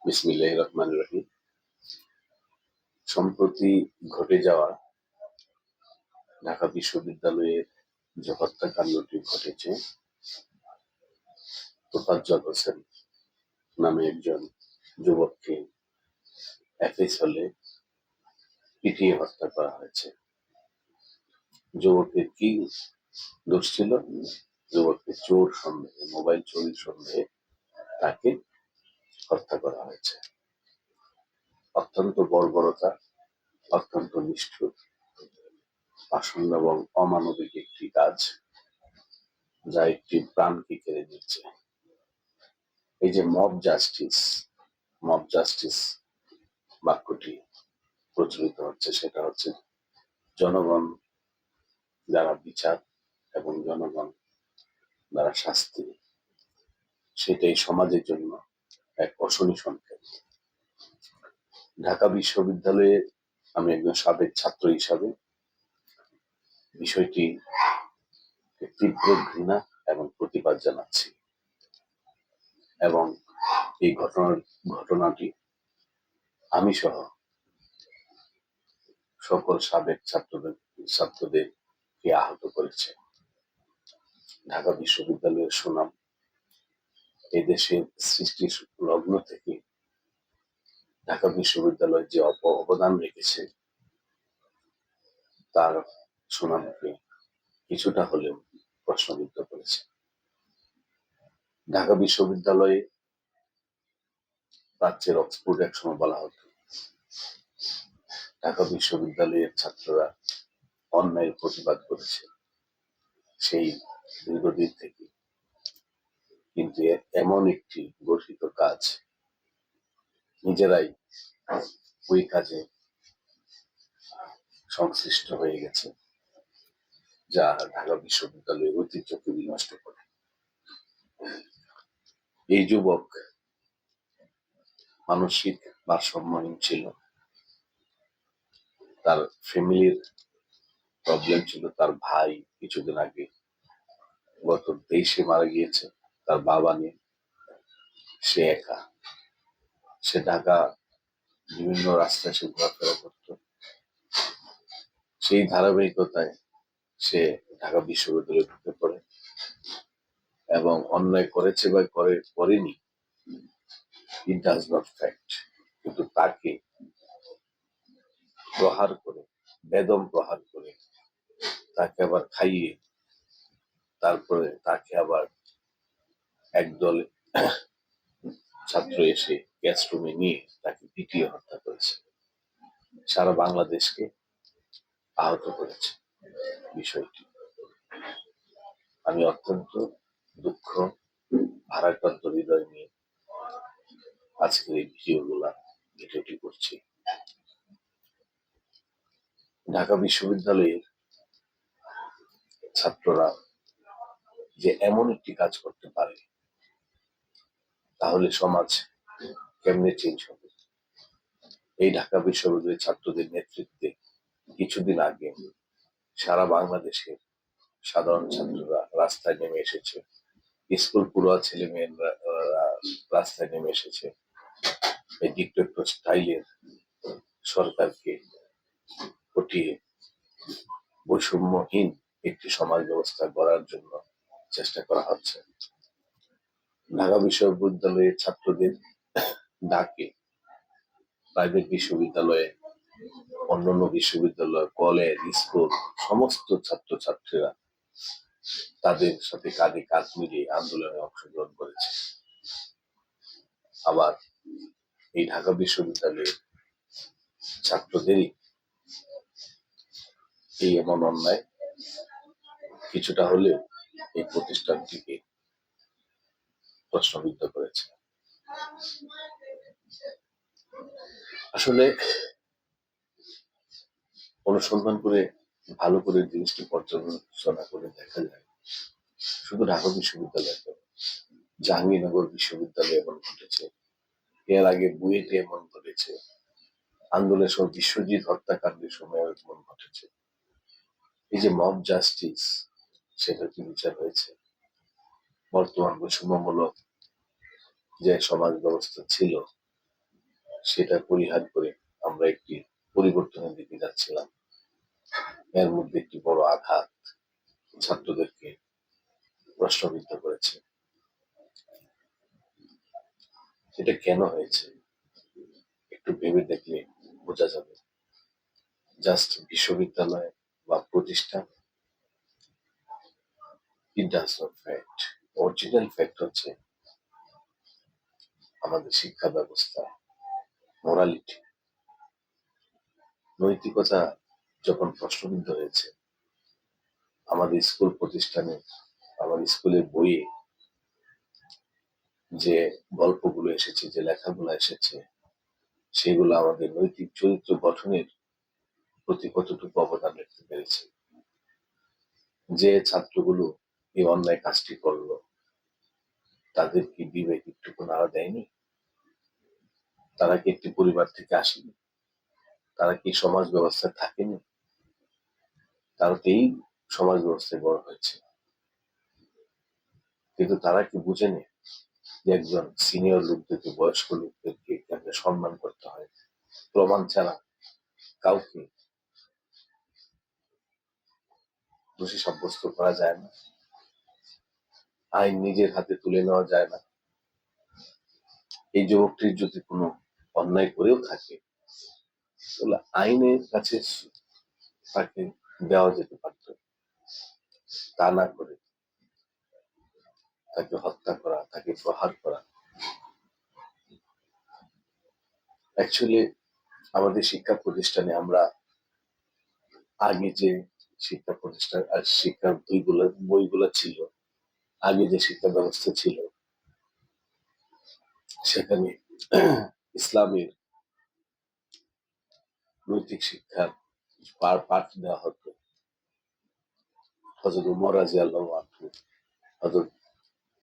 বিসমিল্লাহির রহমানির রহিম। সম্প্রতি ঘটে যাওয়া ঢাকা বিশ্ববিদ্যালয়ের যে হত্যাকাণ্ডটি ঘটেছে, তোফাজ্জল হোসেন নামে একজন যুবককে এফএস হলে পিটিয়ে হত্যা করা হয়েছে। যুবকের কি দোষ ছিল? যুবককে চোর সন্দেহে, মোবাইল চুরির সন্দেহে তাকে হত্যা করা হয়েছে। অত্যন্ত বর্বরতা, অত্যন্ত নিষ্ঠুর, পাষণ্ড এবং অমানবিক একটি কাজ, যা একটি প্রাণকে কেড়ে নিচ্ছে। এই যে মব জাস্টিস বাক্যটি প্রচলিত হচ্ছে, সেটা হচ্ছে জনগণ যারা বিচার এবং জনগণ যারা শাস্তি, সেটাই সমাজের জন্য এক অশনি সংকেত। ঢাকা বিশ্ববিদ্যালয়ে আমি একজন সাবেক ছাত্র হিসাবে বিষয়টি তীব্র ঘৃণা এবং প্রতিবাদ জানাচ্ছি, এবং এই ঘটনাটি আমি সহ সকল সাবেক ছাত্রদেরকে আহত করেছে। ঢাকা বিশ্ববিদ্যালয়ের সুনাম এই দেশের সৃষ্টির লগ্ন থেকে ঢাকা বিশ্ববিদ্যালয় যে অবদান রেখেছে, তার সুনামকে কিছুটা হলেও প্রশ্নবিদ্ধ করেছে। ঢাকা বিশ্ববিদ্যালয়ে প্রাচ্যের অক্সফোর্ড একসময় বলা হতো। ঢাকা বিশ্ববিদ্যালয়ের ছাত্ররা অন্যায়ের প্রতিবাদ করেছে সেই দীর্ঘদিন থেকে, কিন্তু এমন একটি গঠিত কাজ নিজেরাই ওই কাজে সংশ্লিষ্ট হয়ে গেছে, যা ঢাকা বিশ্ববিদ্যালয়ের ঐতিহ্যকে বিনষ্ট করে। এই যুবক মানসিক ভারসাম্যহীন ছিল, তার ফ্যামিলির প্রবলেম ছিল। তার ভাই কিছুদিন আগে গত 23-এ মারা গিয়েছে, তার বাবা নেই, সে একা। সে ঢাকা বিভিন্ন রাস্তায় সে ঘোরাফেরা করত। সেই ধারাবাহিকতায় সে ঢাকা বিশ্ববিদ্যালয়ে ঢুকে পড়ে এবং অন্যায় করেছে বা করেনি, ইট ডাজ নট ফ্যাক্ট, কিন্তু তাকে প্রহার করে, বেদম প্রহার করে, তাকে আবার খাইয়ে, তারপরে তাকে আবার একদল ছাত্র এসে ক্লাসরুমে নিয়ে তাকে পিটিয়ে হত্যা করেছে, সারা বাংলাদেশকে আহত করেছে। বিষয়টি আমি অত্যন্ত দুঃখ, ভারাক্রান্ত হৃদয় নিয়ে আজকের এই ভিডিওটি করছি। ঢাকা বিশ্ববিদ্যালয়ের ছাত্ররা যে এমন একটি কাজ করতে পারে, তাহলে সমাজ কেমনে চেঞ্জ হবে? এই ঢাকা বিশ্ববিদ্যালয়ের ছাত্রদের নেতৃত্বে কিছুদিন আগে সারা বাংলাদেশের সাধারণ ছাত্ররা রাস্তায় নেমে এসেছে, স্কুল পড়ুয়া ছেলে মেয়েরা রাস্তায় নেমে এসেছে এই ডিক্টেটর স্টাইলের সরকারকে হটিয়ে বৈষম্যহীন একটি সমাজ ব্যবস্থা গড়ার জন্য চেষ্টা করা হচ্ছে। ঢাকা বিশ্ববিদ্যালয়ের ছাত্রদের ডাকে প্রাইভেট বিশ্ববিদ্যালয়ে, অন্যান্য বিশ্ববিদ্যালয়, কলেজ, স্কুল, সমস্ত ছাত্রছাত্রীরা তাদের সাথে কাঁধে কাঁধ মিলিয়ে আন্দোলনে অংশগ্রহণ করেছে। আবার এই ঢাকা বিশ্ববিদ্যালয়ের ছাত্রদেরই এই এমন অন্যায় কিছুটা হলেও এই প্রতিষ্ঠানটিকে প্রশ্নবিদ্ধ করেছে। আসলে অনুসন্ধান করে ভালো করে জিনিসটি পর্যালোচনা করে দেখা যায়, শুধু ঢাকা বিশ্ববিদ্যালয় নয়, জাহাঙ্গীরনগর বিশ্ববিদ্যালয়ে এমন ঘটেছে, এর আগে বুয়েটে এমন ঘটেছে, আন্দোলনের সময় বিশ্বজিৎ হত্যাকাণ্ডের সময় এমন ঘটেছে। এই যে মব জাস্টিস, সেটা কি বিচার হয়েছে? বর্তমান বৈষম্যমূলক যে সমাজ ব্যবস্থা ছিল, সেটা পরিহার করে আমরা একটি পরিবর্তনের দিকে যাচ্ছিলাম। এর মধ্যে একটি বড় আঘাত ছাত্রদেরকে প্রশ্নবিদ্ধ করেছে। সেটা কেন হয়েছে একটু ভেবে দেখলে বোঝা যাবে। জাস্ট বিশ্ববিদ্যালয় বা প্রতিষ্ঠান, it does not fact. Original fact হচ্ছে আমাদের শিক্ষা ব্যবস্থা, মোরালিটি, নৈতিকতা যখন প্রশ্নবিদ্ধ হয়েছে। আমাদের স্কুল প্রতিষ্ঠানে, আমাদের স্কুলের বইয়ে যে গল্পগুলো এসেছে, যে লেখাগুলো এসেছে, সেগুলো আমাদের নৈতিক চরিত্র গঠনের প্রতি কতটুকু অবদান রাখতে পেরেছে। যে ছাত্রগুলো এই অন্যায় কাজটি করলো, তাদের কি বিবেক একটুকু নাড়া দেয়নি? তারা কি একটি পরিবার থেকে আসেনি? তারা কি সমাজ ব্যবস্থায় থাকেনি? তারা তো এই সমাজ ব্যবস্থায় বড় হয়েছে, কিন্তু তারা কি বুঝেনি যে একজন সিনিয়র লোকদেরকে, বয়স্ক লোকদেরকে কেমনে সম্মান করতে হয়? প্রমাণ ছাড়া কাউকে দোষী সাব্যস্ত করা যায় না, আইন নিজের হাতে তুলে নেওয়া যায় না। এই যুবকটির যদি কোনো অন্যায় করেও থাকে, তাহলে আইনের কাছে তাকে দেওয়া যেতে পারত। তা না করে তাকে হত্যা করা, তাকে প্রহার করা। অ্যাকচুয়ালি আমাদের শিক্ষা প্রতিষ্ঠানে আমরা আগে যে শিক্ষা প্রতিষ্ঠান আর শিক্ষার বইগুলো ছিল, আগে যে শিক্ষা ব্যবস্থা ছিল, সেখানে ইসলামের নৈতিক শিক্ষার পাঠ দেওয়া হতো। হযরত উমর রাদিয়াল্লাহু আনহু, হযরত